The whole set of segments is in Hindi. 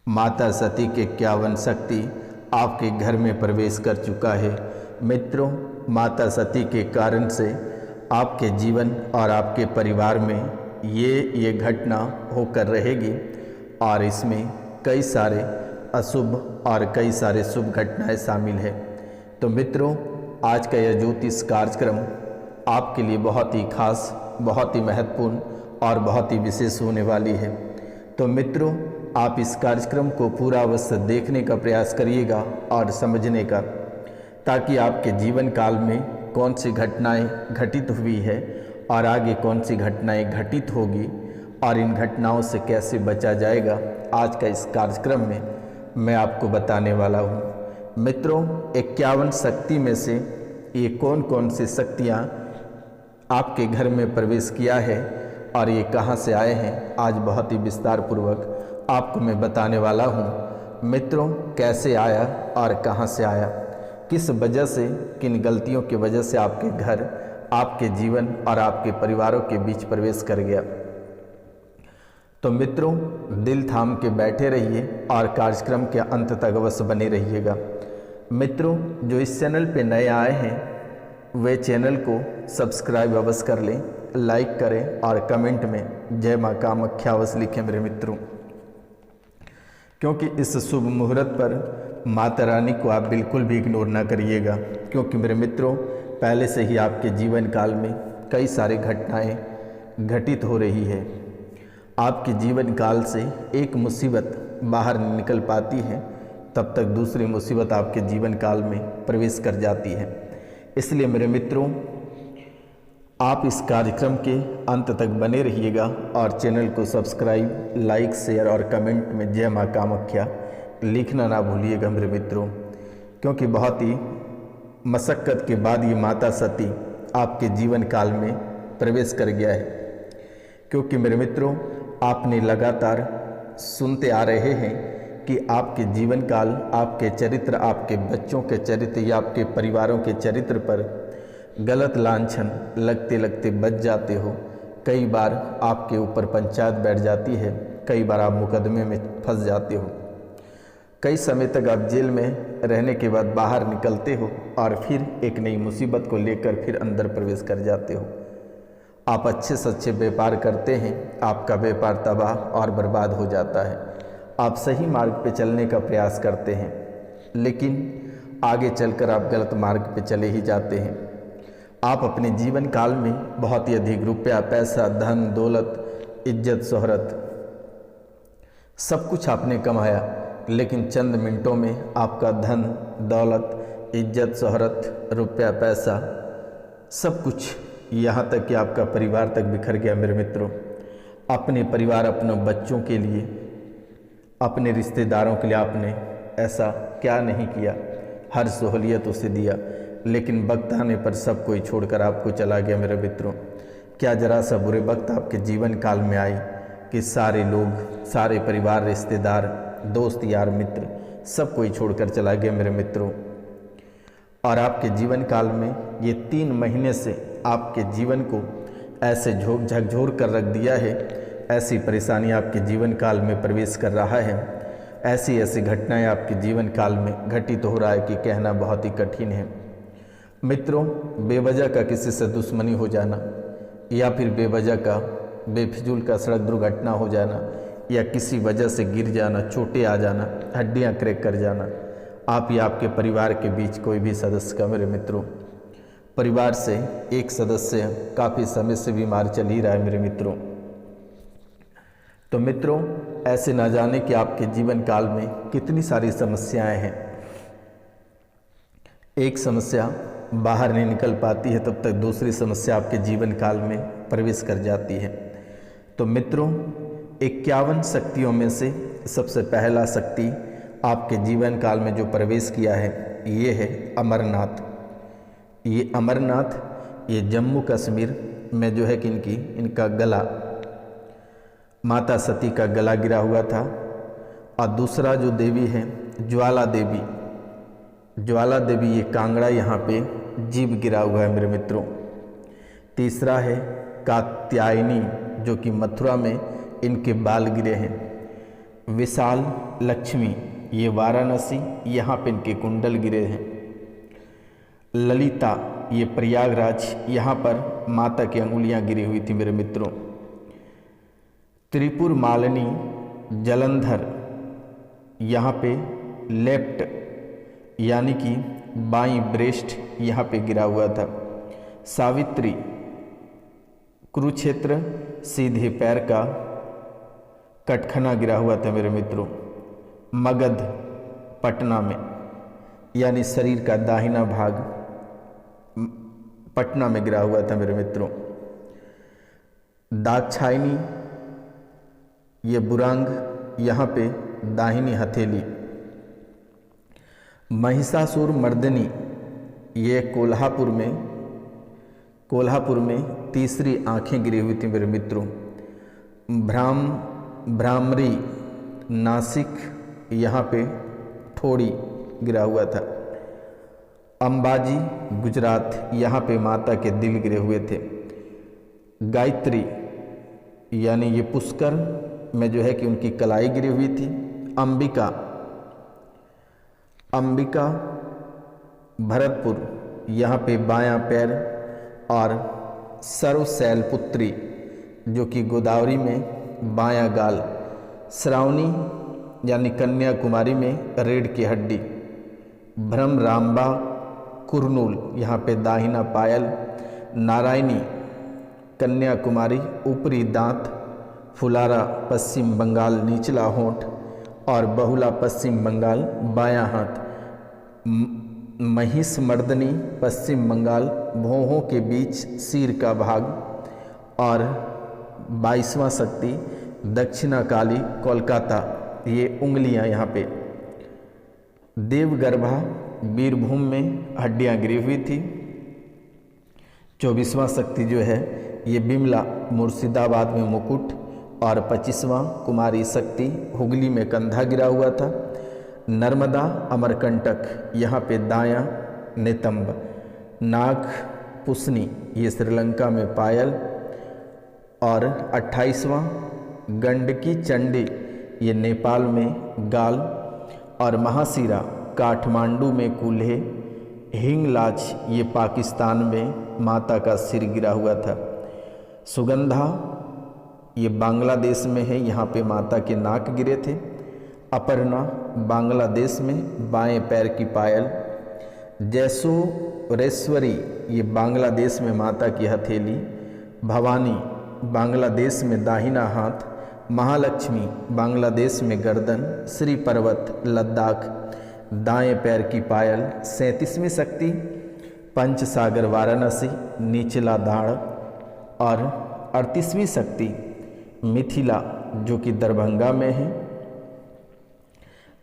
माता सती के 51 शक्ति आपके घर में प्रवेश कर चुका है। मित्रों, माता सती के कारण से आपके जीवन और आपके परिवार में ये घटना होकर रहेगी और इसमें कई सारे अशुभ और कई सारे शुभ घटनाएं शामिल है। तो मित्रों, आज का यह ज्योतिष कार्यक्रम आपके लिए बहुत ही खास, बहुत ही महत्वपूर्ण और बहुत ही विशेष होने वाली है। तो मित्रों, आप इस कार्यक्रम को पूरा अवश्य देखने का प्रयास करिएगा और समझने का, ताकि आपके जीवन काल में कौन सी घटनाएं घटित हुई है और आगे कौन सी घटनाएं घटित होगी और इन घटनाओं से कैसे बचा जाएगा, आज का इस कार्यक्रम में मैं आपको बताने वाला हूँ। मित्रों, 51 शक्ति में से ये कौन कौन सी शक्तियाँ आपके घर में प्रवेश किया है और ये कहाँ से आए हैं, आज बहुत ही विस्तार पूर्वक आपको मैं बताने वाला हूँ। मित्रों, कैसे आया और कहाँ से आया, किस वजह से, किन गलतियों की वजह से आपके घर, आपके जीवन और आपके परिवारों के बीच प्रवेश कर गया। तो मित्रों, दिल थाम के बैठे रहिए और कार्यक्रम के अंत तक अवश्य बने रहिएगा। मित्रों, जो इस चैनल पे नए आए हैं वे चैनल को सब्सक्राइब अवश्य कर लें, लाइक करें और कमेंट में जय माँ कामाख्या अवश्य लिखें मेरे मित्रों, क्योंकि इस शुभ मुहूर्त पर माता रानी को आप बिल्कुल भी इग्नोर ना करिएगा। क्योंकि मेरे मित्रों, पहले से ही आपके जीवन काल में कई सारी घटनाएं घटित हो रही है। आपके जीवन काल से एक मुसीबत बाहर नहीं निकल पाती है, तब तक दूसरी मुसीबत आपके जीवन काल में प्रवेश कर जाती है। इसलिए मेरे मित्रों, आप इस कार्यक्रम के अंत तक बने रहिएगा और चैनल को सब्सक्राइब, लाइक, शेयर और कमेंट में जय माँ कामाख्या लिखना ना भूलिएगा मेरे मित्रों, क्योंकि बहुत ही मशक्क़त के बाद ये माता सती आपके जीवन काल में प्रवेश कर गया है। क्योंकि मेरे मित्रों, आपने लगातार सुनते आ रहे हैं कि आपके जीवन काल, आपके चरित्र, आपके बच्चों के चरित्र या आपके परिवारों के चरित्र पर गलत लांछन लगते लगते बच जाते हो। कई बार आपके ऊपर पंचायत बैठ जाती है, कई बार आप मुकदमे में फंस जाते हो, कई समय तक आप जेल में रहने के बाद बाहर निकलते हो और फिर एक नई मुसीबत को लेकर फिर अंदर प्रवेश कर जाते हो। आप अच्छे से अच्छे व्यापार करते हैं, आपका व्यापार तबाह और बर्बाद हो जाता है। आप सही मार्ग पे चलने का प्रयास करते हैं, लेकिन आगे चलकर आप गलत मार्ग पे चले ही जाते हैं। आप अपने जीवन काल में बहुत ही अधिक रुपया, पैसा, धन, दौलत, इज्जत, शोहरत सब कुछ आपने कमाया, लेकिन चंद मिनटों में आपका धन, दौलत, इज्जत, शोहरत, रुपया, पैसा सब कुछ, यहाँ तक कि आपका परिवार तक बिखर गया मेरे मित्रों। अपने परिवार, अपने बच्चों के लिए, अपने रिश्तेदारों के लिए आपने ऐसा क्या नहीं किया, हर सहूलियत उसे दिया, लेकिन वक्त आने पर सब कोई छोड़कर आपको चला गया मेरे मित्रों। क्या जरा सा बुरे वक्त आपके जीवन काल में आई कि सारे लोग, सारे परिवार, रिश्तेदार, दोस्त, यार, मित्र सब कोई छोड़कर चला गया मेरे मित्रों। और आपके जीवन काल में ये 3 महीने से आपके जीवन को ऐसे झकझोर कर रख दिया है, ऐसी परेशानी आपके जीवन काल में प्रवेश कर रहा है, ऐसी ऐसी घटनाएं आपके जीवन काल में घटित हो रहा है कि कहना बहुत ही कठिन है। मित्रों, बेवजह का किसी से दुश्मनी हो जाना या फिर बेवजह का, बेफिजूल का सड़क दुर्घटना हो जाना या किसी वजह से गिर जाना, चोटें आ जाना, हड्डियां क्रैक कर जाना, आप या आपके परिवार के बीच कोई भी सदस्य का, मेरे मित्रों, परिवार से एक सदस्य काफ़ी समय से बीमार चल ही रहा है मेरे मित्रों। तो मित्रों, ऐसे ना जाने कि आपके जीवन काल में कितनी सारी समस्याएं हैं। एक समस्या बाहर नहीं निकल पाती है, तब तक दूसरी समस्या आपके जीवन काल में प्रवेश कर जाती है। तो मित्रों, 51 शक्तियों में से सबसे पहला शक्ति आपके जीवन काल में जो प्रवेश किया है ये है अमरनाथ। ये अमरनाथ, ये जम्मू कश्मीर में जो है कि इनका गला, माता सती का गला गिरा हुआ था। और दूसरा जो देवी है ज्वाला देवी, ज्वाला देवी ये कांगड़ा यहाँ पे जीव गिरा हुआ है मेरे मित्रों। तीसरा है कात्यायनी, जो कि मथुरा में इनके बाल गिरे हैं। विशाल लक्ष्मी ये वाराणसी, यहाँ पे इनके कुंडल गिरे हैं। ललिता ये प्रयागराज, यहाँ पर माता की अंगुलियाँ गिरी हुई थी मेरे मित्रों। त्रिपुर मालिनी जलंधर, यहाँ पे लेफ्ट यानी कि बाईं ब्रेस्ट यहाँ पे गिरा हुआ था। सावित्री कुरुक्षेत्र सीधे पैर का कटखना गिरा हुआ था मेरे मित्रों। मगध पटना में यानी शरीर का दाहिना भाग पटना में गिरा हुआ था मेरे मित्रों। दाक्षायणी ये बुरांग, यहाँ पे दाहिनी हथेली। महिषासुर मर्दिनी ये कोल्हापुर में तीसरी आंखें गिरी हुई थी मेरे मित्रों। भ्रामरी नासिक, यहाँ पे ठोड़ी गिरा हुआ था। अंबाजी गुजरात, यहाँ पे माता के दिल गिरे हुए थे। गायत्री यानी ये पुष्कर में जो है कि उनकी कलाई गिरी हुई थी। अंबिका भरतपुर, यहाँ पे बायां पैर। और सर्वशैल पुत्री जो कि गोदावरी में बायां गाल। श्रावणी यानी कन्याकुमारी में रीढ़ की हड्डी। भ्रमराम्बा कुरनूल, यहाँ पे दाहिना पायल। नारायणी कन्याकुमारी ऊपरी दांत। फुलारा पश्चिम बंगाल निचला होंठ। और बहुला पश्चिम बंगाल बायां हाथ। महिष मर्दनी पश्चिम बंगाल भौहों के बीच सिर का भाग। और 22वां शक्ति दक्षिणा काली कोलकाता, ये उंगलियां यहाँ पे। देवगर्भा बीरभूम में हड्डियाँ गिरी हुई थी। 24वां शक्ति जो है ये बिमला मुर्शिदाबाद में मुकुट। और 25वां कुमारी शक्ति हुगली में कंधा गिरा हुआ था। नर्मदा अमरकंटक, यहाँ पे दायां नितंब। नाग पुसनी ये श्रीलंका में पायल। और 28वां गंडकी चंडी ये नेपाल में गाल। और महाशिरा काठमांडू में कूल्हे। हिंगलाज ये पाकिस्तान में माता का सिर गिरा हुआ था। सुगंधा ये बांग्लादेश में है, यहाँ पे माता के नाक गिरे थे। अपर्णा बांग्लादेश में बाएं पैर की पायल। जैसोरेश्वरी ये बांग्लादेश में माता की हथेली। भवानी बांग्लादेश में दाहिना हाथ। महालक्ष्मी बांग्लादेश में गर्दन। श्री पर्वत लद्दाख दाएं पैर की पायल। 37वीं शक्ति पंचसागर वाराणसी निचला दाढ़। और 38वीं शक्ति मिथिला जो कि दरभंगा में है।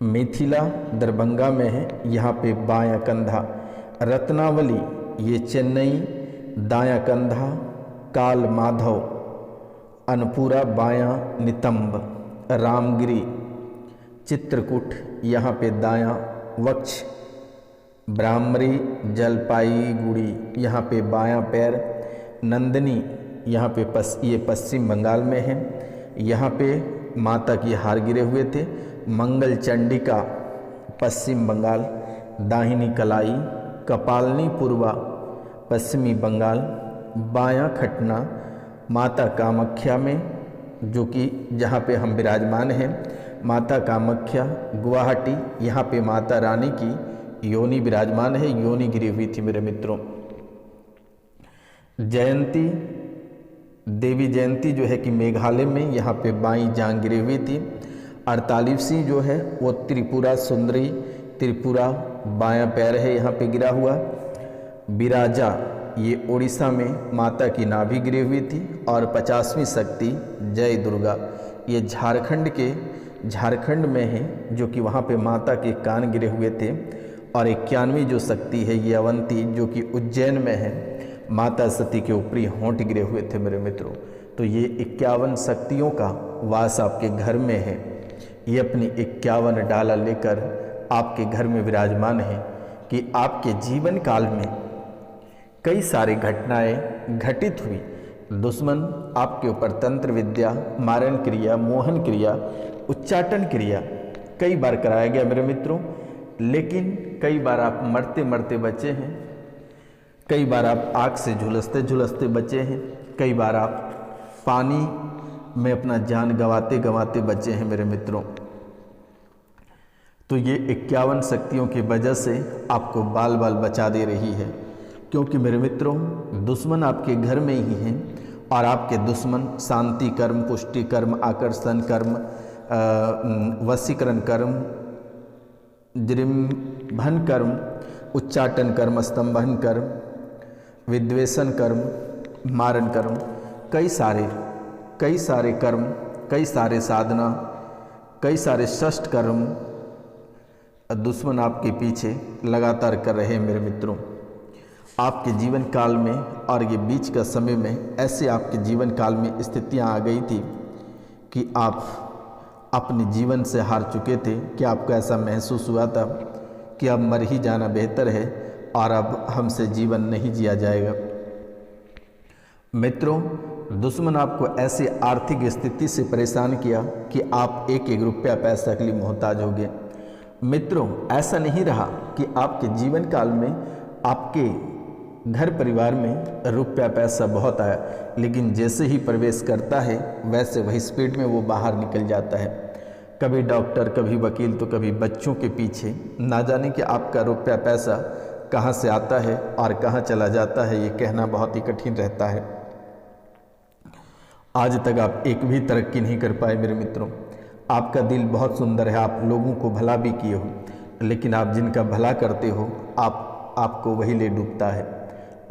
मिथिला दरभंगा में है, यहाँ पे बायां कंधा। रत्नावली ये चेन्नई दायां कंधा। काल माधव अनपुरा बायां नितंब। रामगिरी चित्रकूट यहाँ पे दायां वक्ष। ब्राह्मरी जलपाईगुड़ी यहाँ पे बायां पैर। नंदिनी यहाँ पे ये पश्चिम बंगाल में है, यहाँ पे माता की हार गिरे हुए थे। मंगल चंडिका पश्चिम बंगाल दाहिनी कलाई। कपालनी पूर्वा पश्चिमी बंगाल बायां खटना। माता कामाख्या में जो कि जहाँ पे हम विराजमान हैं, माता कामाख्या गुवाहाटी, यहाँ पे माता रानी की योनि विराजमान है। योनि गिरी हुई थी मेरे मित्रों। जयंती देवी जयंती जो है कि मेघालय में, यहाँ पे बाईं जांघ गिरी हुई थी। 48वीं जो है वो त्रिपुरा सुंदरी। त्रिपुरा बायां पैर है, यहाँ पे गिरा हुआ। बिराजा ये उड़ीसा में माता की नाभि गिरी हुई थी। और 50वीं शक्ति जय दुर्गा ये झारखंड में है, जो कि वहाँ पे माता के कान गिरे हुए थे। और 91वीं जो शक्ति है ये अवंती जो कि उज्जैन में है, माता सती के ऊपरी होंठ गिरे हुए थे मेरे मित्रों। तो ये 51 शक्तियों का वास आपके घर में है। ये अपनी 51 डाला लेकर आपके घर में विराजमान है कि आपके जीवन काल में कई सारी घटनाएं घटित हुई। दुश्मन आपके ऊपर तंत्र विद्या, मारण क्रिया, मोहन क्रिया उच्चाटन क्रिया कई बार कराया गया मेरे मित्रों, लेकिन कई बार आप मरते मरते बचे हैं, कई बार आप आग से झुलसते झुलसते बचे हैं, कई बार आप पानी में अपना जान गंवाते गंवाते बचे हैं मेरे मित्रों। तो ये 51 शक्तियों की वजह से आपको बाल बाल बचा दे रही है, क्योंकि मेरे मित्रों दुश्मन आपके घर में ही हैं और आपके दुश्मन शांति कर्म, पुष्टि कर्म, आकर्षण कर्म, वशीकरण कर्म, जृंभन कर्म, उच्चाटन कर्म, स्तंभन कर्म, विद्वेषण कर्म, मारण कर्म, कई सारे कर्म, कई सारे साधना, कई सारे षष्ठ कर्म दुश्मन आपके पीछे लगातार कर रहे हैं मेरे मित्रों। आपके जीवन काल में और ये बीच का समय में ऐसे आपके जीवन काल में स्थितियां आ गई थी कि आप अपने जीवन से हार चुके थे, कि आपको ऐसा महसूस हुआ था कि अब मर ही जाना बेहतर है और अब हमसे जीवन नहीं जिया जाएगा। मित्रों दुश्मन आपको ऐसी आर्थिक स्थिति से परेशान किया कि आप एक एक रुपया पैसा के लिए मोहताज हो गए। मित्रों ऐसा नहीं रहा कि आपके जीवन काल में आपके घर परिवार में रुपया पैसा बहुत आया, लेकिन जैसे ही प्रवेश करता है वैसे वही स्पीड में वो बाहर निकल जाता है। कभी डॉक्टर, कभी वकील, तो कभी बच्चों के पीछे, ना जाने कि आपका रुपया पैसा कहाँ से आता है और कहाँ चला जाता है, ये कहना बहुत ही कठिन रहता है। आज तक आप एक भी तरक्की नहीं कर पाए मेरे मित्रों। आपका दिल बहुत सुंदर है, आप लोगों को भला भी किए हो, लेकिन आप जिनका भला करते हो आपको वही ले डूबता है,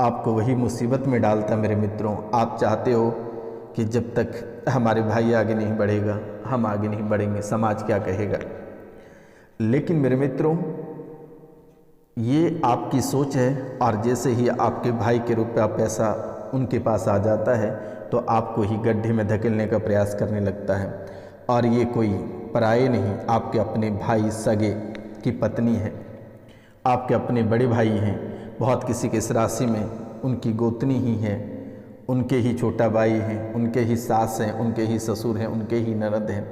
आपको वही मुसीबत में डालता है मेरे मित्रों। आप चाहते हो कि जब तक हमारे भाई आगे नहीं बढ़ेगा, हम आगे नहीं बढ़ेंगे, समाज क्या कहेगा। लेकिन मेरे मित्रों ये आपकी सोच है, और जैसे ही आपके भाई के रुपया पैसा उनके पास आ जाता है तो आपको ही गड्ढे में धकेलने का प्रयास करने लगता है। और ये कोई पराये नहीं, आपके अपने भाई सगे की पत्नी है, आपके अपने बड़े भाई हैं, बहुत किसी के इस राशि में उनकी गोतनी ही है, उनके ही छोटा भाई हैं, उनके ही सास हैं, उनके ही ससुर हैं, उनके ही ननद हैं।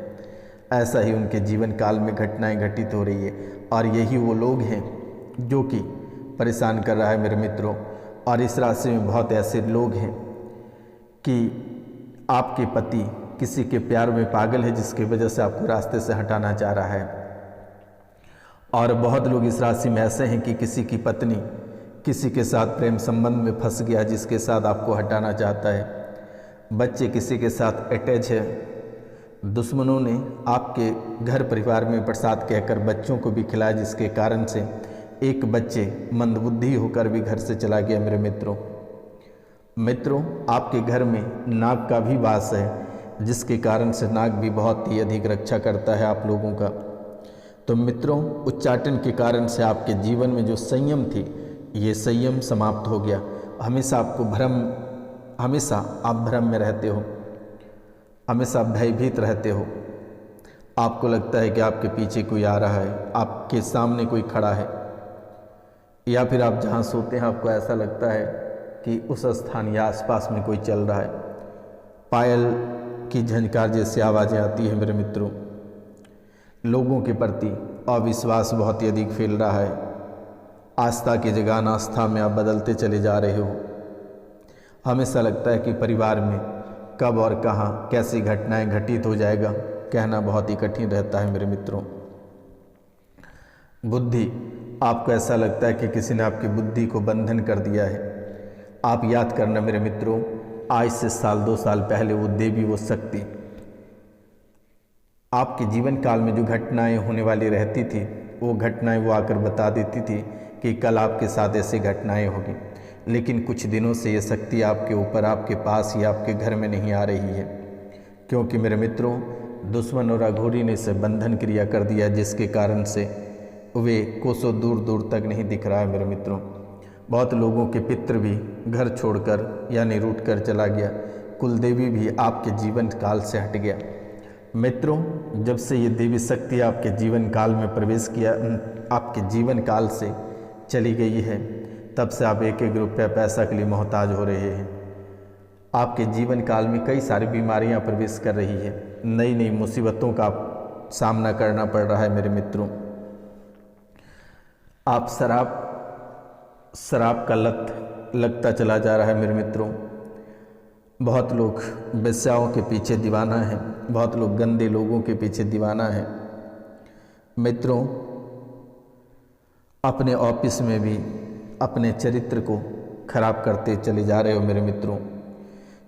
ऐसा ही उनके जीवन काल में घटनाएं घटित हो रही है, और यही वो लोग हैं जो कि परेशान कर रहा है मेरे मित्रों। और इस राशि में बहुत ऐसे लोग हैं कि आपके पति किसी के प्यार में पागल है, जिसकी वजह से आपको रास्ते से हटाना चाह रहा है। और बहुत लोग इस राशि में ऐसे हैं कि किसी की पत्नी किसी के साथ प्रेम संबंध में फंस गया, जिसके साथ आपको हटाना चाहता है। बच्चे किसी के साथ अटैच है। दुश्मनों ने आपके घर परिवार में प्रसाद कहकर बच्चों को भी खिलाया, जिसके कारण से एक बच्चे मंदबुद्धि होकर भी घर से चला गया मेरे मित्रों आपके घर में नाग का भी वास है, जिसके कारण से नाग भी बहुत ही अधिक रक्षा करता है आप लोगों का। तो मित्रों उच्चाटन के कारण से आपके जीवन में जो संयम थी, ये संयम समाप्त हो गया। हमेशा आप भ्रम में रहते हो, हमेशा भयभीत रहते हो। आपको लगता है कि आपके पीछे कोई आ रहा है, आपके सामने कोई खड़ा है, या फिर आप जहाँ सोते हैं आपको ऐसा लगता है कि उस स्थान या आसपास में कोई चल रहा है। पायल की झंकार जैसी आवाज़ें आती हैं मेरे मित्रों। लोगों के प्रति अविश्वास बहुत ही अधिक फैल रहा है। आस्था की जगह अनास्था में आप बदलते चले जा रहे हो। हमेशा लगता है कि परिवार में कब और कहाँ कैसी घटनाएं घटित हो जाएगा, कहना बहुत ही कठिन रहता है मेरे मित्रों। बुद्धि, आपको ऐसा लगता है कि किसी ने आपकी बुद्धि को बंधन कर दिया है। आप याद करना मेरे मित्रों, आज से साल 2 साल पहले वो देवी, वो शक्ति आपके जीवन काल में जो घटनाएं होने वाली रहती थी, वो घटनाएं वो आकर बता देती थी कि कल आपके साथ ऐसी घटनाएं होगी। लेकिन कुछ दिनों से ये शक्ति आपके ऊपर, आपके पास या आपके घर में नहीं आ रही है, क्योंकि मेरे मित्रों दुश्मन और अघोरी ने इसे बंधन क्रिया कर दिया, जिसके कारण से वे कोसों दूर दूर तक नहीं दिख रहा है मेरे मित्रों। बहुत लोगों के पितृ भी घर छोड़कर यानी रूठ कर चला गया। कुलदेवी भी आपके जीवन काल से हट गया। मित्रों जब से ये देवी शक्ति आपके जीवन काल में प्रवेश किया, आपके जीवन काल से चली गई है, तब से आप एक एक रुपया पैसा के लिए मोहताज हो रहे हैं। आपके जीवन काल में कई सारी बीमारियां प्रवेश कर रही है, नई नई मुसीबतों का सामना करना पड़ रहा है मेरे मित्रों। आप शराब का लत लगता चला जा रहा है मेरे मित्रों। बहुत लोग वेश्याओं के पीछे दीवाना है, बहुत लोग गंदे लोगों के पीछे दीवाना है। मित्रों, अपने ऑफिस में भी अपने चरित्र को खराब करते चले जा रहे हो मेरे मित्रों,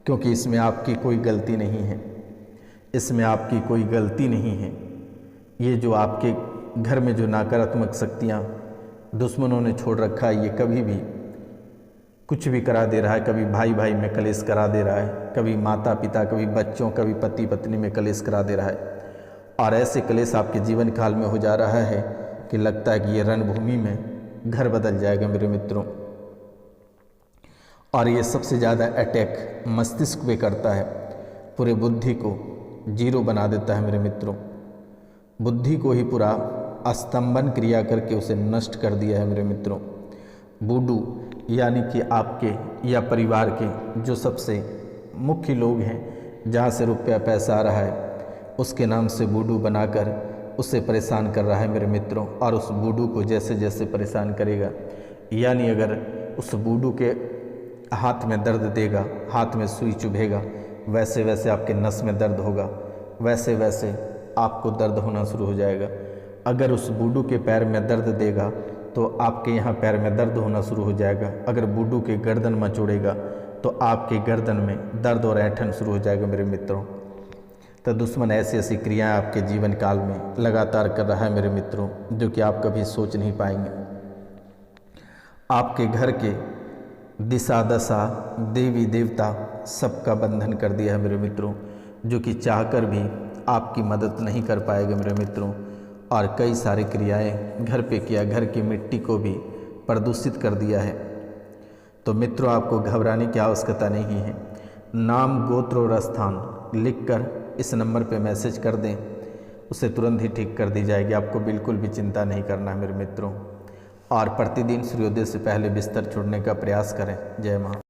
क्योंकि इसमें आपकी कोई गलती नहीं है, इसमें आपकी कोई गलती नहीं है। ये जो आपके घर में जो नकारात्मक शक्तियाँ दुश्मनों ने छोड़ रखा है, ये कभी भी कुछ भी करा दे रहा है। कभी भाई भाई में कलेश करा दे रहा है, कभी माता पिता, कभी बच्चों, कभी पति पत्नी में कलेश करा दे रहा है। और ऐसे कलेश आपके जीवन काल में हो जा रहा है कि लगता है कि ये रणभूमि में घर बदल जाएगा मेरे मित्रों। और ये सबसे ज़्यादा अटैक मस्तिष्क पे करता है, पूरे बुद्धि को जीरो बना देता है मेरे मित्रों। बुद्धि को ही पूरा स्तंभन क्रिया करके उसे नष्ट कर दिया है मेरे मित्रों। बूडू यानी कि आपके या परिवार के जो सबसे मुख्य लोग हैं, जहाँ से रुपया पैसा आ रहा है, उसके नाम से बूडू बनाकर उसे परेशान कर रहा है मेरे मित्रों। और उस बूडू को जैसे जैसे परेशान करेगा, यानी अगर उस बूडू के हाथ में दर्द देगा, हाथ में सुई चुभेगा, वैसे वैसे आपके नस में दर्द होगा, वैसे वैसे आपको दर्द होना शुरू हो जाएगा। अगर उस बूडू के पैर में दर्द देगा तो आपके यहाँ पैर में दर्द होना शुरू हो जाएगा। अगर बूडू के गर्दन मचोड़ेगा तो आपके गर्दन में दर्द और ऐंठन शुरू हो जाएगा मेरे मित्रों। तो दुश्मन ऐसी ऐसी क्रियाएं आपके जीवन काल में लगातार कर रहा है मेरे मित्रों, जो कि आप कभी सोच नहीं पाएंगे। आपके घर के दिशा दशा, देवी देवता सबका बंधन कर दिया है मेरे मित्रों, जो कि चाहकर भी आपकी मदद नहीं कर पाएगा मेरे मित्रों। और कई सारी क्रियाएं घर पे किया, घर की मिट्टी को भी प्रदूषित कर दिया है। तो मित्रों, आपको घबराने की आवश्यकता नहीं है। नाम, गोत्र और स्थान लिखकर इस नंबर पे मैसेज कर दें, उसे तुरंत ही ठीक कर दी जाएगी। आपको बिल्कुल भी चिंता नहीं करना है मेरे मित्रों। और प्रतिदिन सूर्योदय से पहले बिस्तर छोड़ने का प्रयास करें। जय मां।